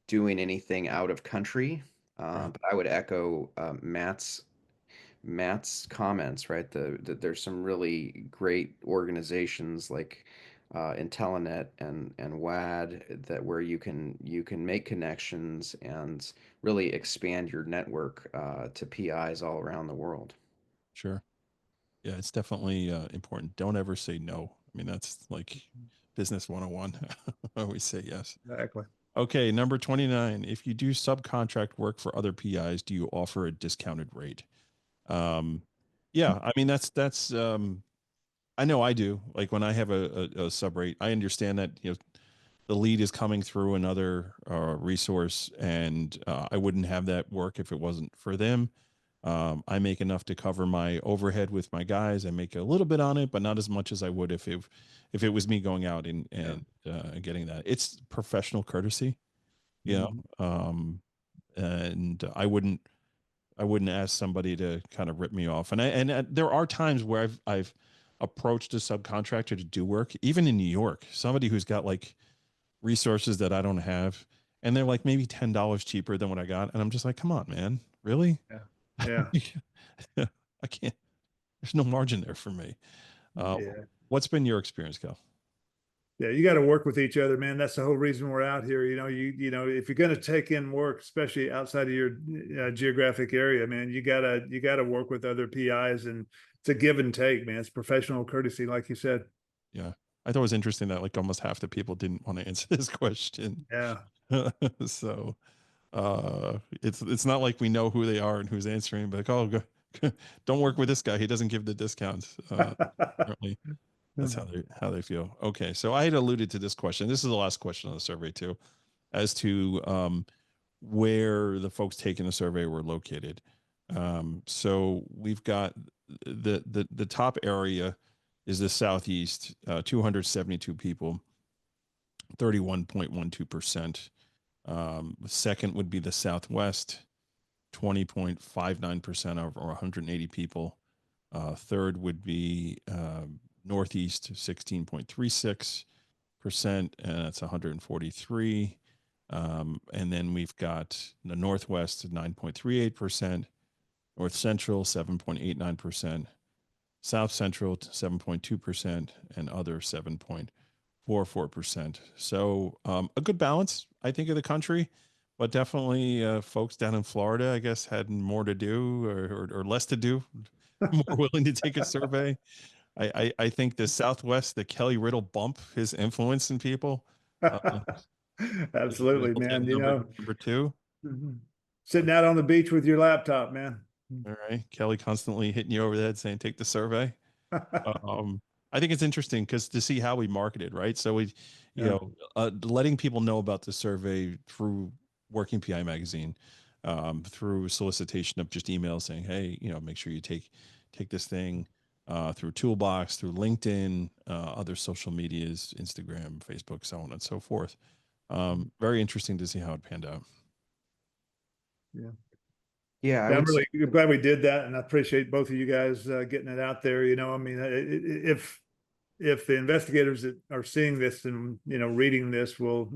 doing anything out of country. Right. But I would echo Matt's comments, right? There's some really great organizations like Intellinet and WAD where you can make connections and really expand your network to PIs all around the world. Sure. Yeah, it's definitely important. Don't ever say no. I mean, that's like business 101. Always say yes. Exactly. Okay, number 29. If you do subcontract work for other PIs, do you offer a discounted rate? Yeah, I mean that's I know I do. Like when I have a sub rate, I understand that the lead is coming through another resource, and I wouldn't have that work if it wasn't for them. I make enough to cover my overhead with my guys. I make a little bit on it, but not as much as I would if it was me going out and getting that. It's professional courtesy. you know, and I wouldn't ask somebody to kind of rip me off. And there are times where I've approached a subcontractor to do work, even in New York, somebody who's got like resources that I don't have, and they're like maybe $10 cheaper than what I got, and I'm just like, come on, man, really? Yeah. I can't. There's no margin there for me. Yeah. What's been your experience, Cal? Yeah, you got to work with each other, man. That's the whole reason we're out here. You know, if you're going to take in work, especially outside of your geographic area, man, you gotta work with other PIs, and it's a give and take, man. It's professional courtesy, like you said. Yeah, I thought it was interesting that like almost half the people didn't want to answer this question. Yeah. So it's not like we know who they are and who's answering, but like, oh, don't work with this guy. He doesn't give the discounts. Apparently, that's how they feel. Okay, so I had alluded to this question. This is the last question on the survey too, as to where the folks taking the survey were located. So we've got the top area is the Southeast, 272 people, 31.12%. Second would be the Southwest, 20.59% or 180 people. Third would be Northeast, 16.36%, and that's 143. And then we've got the Northwest, 9.38%, North Central, 7.89%, South Central, 7.2%, and other 7.44%. So a good balance, I think, of the country, but definitely folks down in Florida, I guess, had more to do or less to do, more willing to take a survey. I think the Southwest, the Kelly Riddle bump, his influence in people. Absolutely, man. You know, number two. sitting out on the beach with your laptop, man. All right, Kelly constantly hitting you over the head saying, "Take the survey." I think it's interesting because to see how we marketed, right? So we, Yeah. letting people know about the survey through Working PI Magazine, through solicitation of just emails saying, "Hey, make sure you take this thing," through Toolbox, through LinkedIn, other social medias, Instagram, Facebook, so on and so forth. Very interesting to see how it panned out. Yeah. Yeah, I Yeah, I'm would say, really glad we did that, and I appreciate both of you guys getting it out there. You know, I mean, if the investigators that are seeing this and reading this will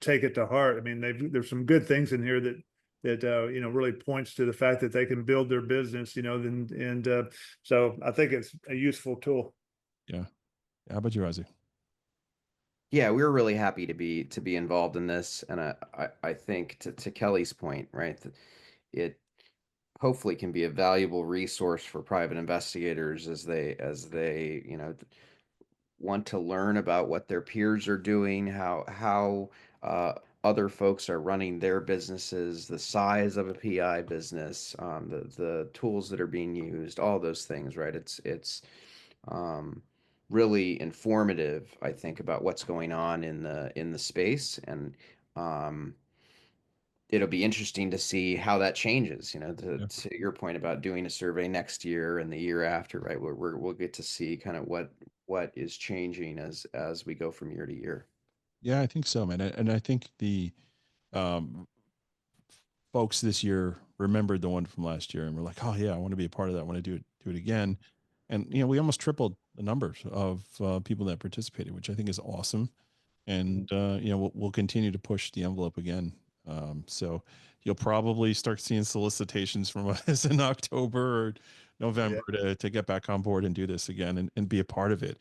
take it to heart, I mean, there's some good things in here that really points to the fact that they can build their business. So I think it's a useful tool. Yeah. How about you, Ozzy? yeah, we were really happy to be involved in this, and I think to Kelly's point, right, that it hopefully can be a valuable resource for private investigators as they want to learn about what their peers are doing, how other folks are running their businesses, the size of a PI business, the tools that are being used, all those things, right? It's um, really informative, I think, about what's going on in the space, and um, it'll be interesting to see how that changes. Yeah. To your point about doing a survey next year and the year after, right? We'll get to see kind of what is changing as we go from year to year. Yeah, I think so, man. And I think the um, folks this year remembered the one from last year and were like, "Oh yeah, I want to be a part of that. I want to do it again." And we almost tripled the numbers of people that participated, which I think is awesome. And we'll continue to push the envelope again. So you'll probably start seeing solicitations from us in October or November to get back on board and do this again and be a part of it.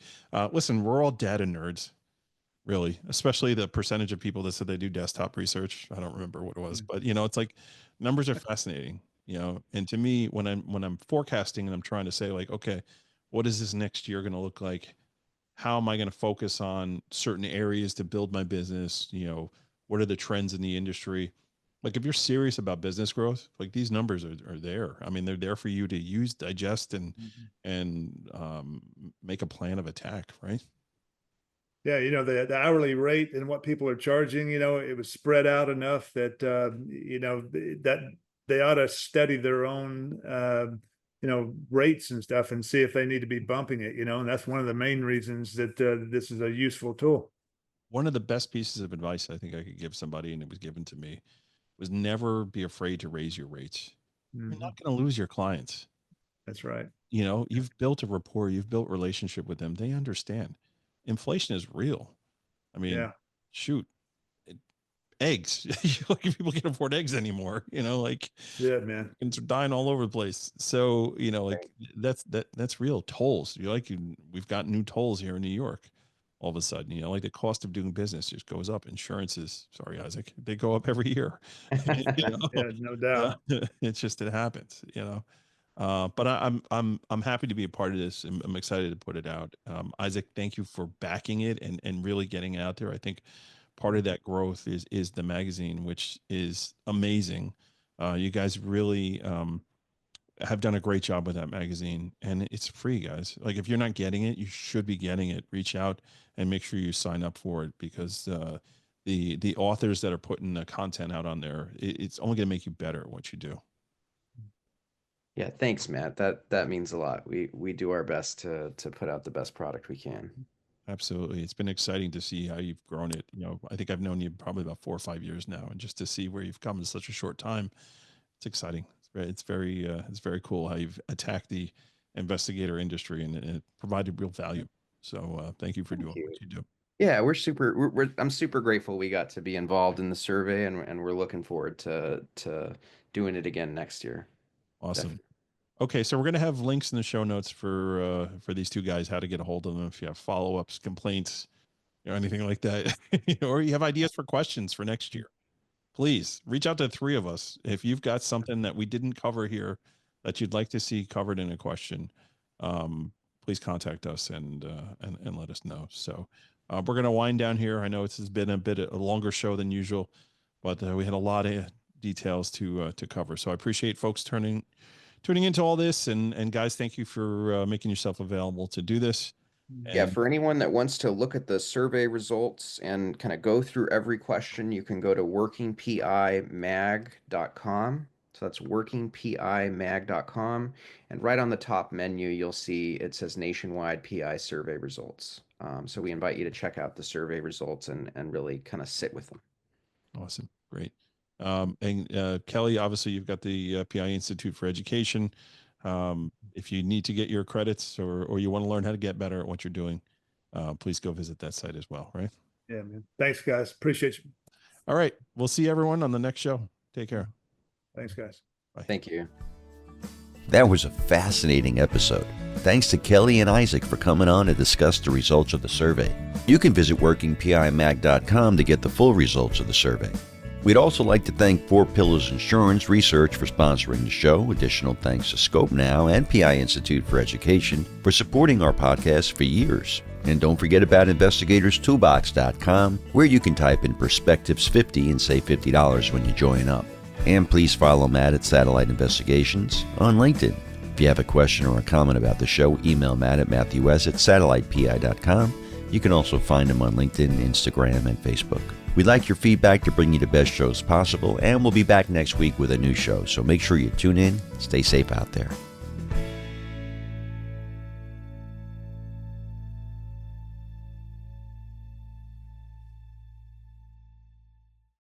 Listen, we're all data nerds, really, especially the percentage of people that said they do desktop research. I don't remember what it was, but it's like numbers are fascinating, and to me, when I'm forecasting and I'm trying to say like, okay, what is this next year going to look like? How am I going to focus on certain areas to build my business? What are the trends in the industry? Like if you're serious about business growth, like these numbers are there. I mean, they're there for you to use, digest, and make a plan of attack, right? Yeah, the hourly rate and what people are charging, it was spread out enough that that they ought to study their own rates and stuff and see if they need to be bumping it, and that's one of the main reasons that this is a useful tool. one of the best pieces of advice I think I could give somebody, and it was given to me, was never be afraid to raise your rates. You're Mhm. not going to lose your clients. That's right. You know, you've built a rapport, you've built relationship with them. They understand. Inflation is real. I mean, Yeah. shoot, eggs. Like people can't afford eggs anymore. You know, like Yeah, man. it's dying all over the place. So you know, like that's real. Tolls. We've got new tolls here in New York. All of a sudden, you know, like the cost of doing business just goes up. Insurances, sorry, Isaac, they go up every year. You know, Yeah, no doubt. it happens. You know, but I'm happy to be a part of this. I'm excited to put it out. Isaac, thank you for backing it and really getting it out there. I think part of that growth is the magazine, which is amazing. You guys really have done a great job with that magazine, and it's free, guys. Like if you're not getting it, you should be getting it. Reach out and make sure you sign up for it, because the authors that are putting the content out on there, it's only going to make you better at what you do. Yeah, thanks, Matt. That means a lot. We do our best to put out the best product we can. Absolutely. It's been exciting to see how you've grown it. You know, I think I've known you probably about 4 or 5 years now, and just to see where you've come in such a short time, it's exciting. It's very cool how you've attacked the investigator industry, and it provided real value. So thank you for Thank doing you. what you do. Yeah, I'm super grateful we got to be involved in the survey, and we're looking forward to doing it again next year. Awesome. Definitely. Okay, so we're going to have links in the show notes for these two guys, how to get a hold of them if you have follow-ups, complaints, or anything like that, or you have ideas for questions for next year. Please reach out to the three of us. If you've got something that we didn't cover here that you'd like to see covered in a question, please contact us and let us know. So we're going to wind down here. I know it's been a longer show than usual, but we had a lot of details to cover. So I appreciate folks tuning into all this, and guys, thank you for making yourself available to do this. Yeah, And for anyone that wants to look at the survey results and kind of go through every question, you can go to workingpimag.com. So that's workingpimag.com. And right on the top menu, you'll see it says Nationwide PI survey results. So we invite you to check out the survey results and really kind of sit with them. awesome, great. And Kelly, obviously, you've got the PI Institute for Education. If you need to get your credits, or you want to learn how to get better at what you're doing, please go visit that site as well. Right. Yeah, man. Thanks, guys. Appreciate you. All right. We'll see everyone on the next show. Take care. Thanks, guys. Bye. Thank you. That was a fascinating episode. Thanks to Kelly and Isaac for coming on to discuss the results of the survey. You can visit workingpimag.com to get the full results of the survey. We'd also like to thank 4 Pillars Insurance Research for sponsoring the show. Additional thanks to Scope Now and PI Institute for Education for supporting our podcast for years. And don't forget about investigatorstoolbox.com, where you can type in Perspectives 50 and save $50 when you join up. And please follow Matt at Satellite Investigations on LinkedIn. If you have a question or a comment about the show, email Matt at matthews@satellitepi.com. You can also find him on LinkedIn, Instagram, and Facebook. We'd like your feedback to bring you the best shows possible, and we'll be back next week with a new show. So make sure you tune in. Stay safe out there.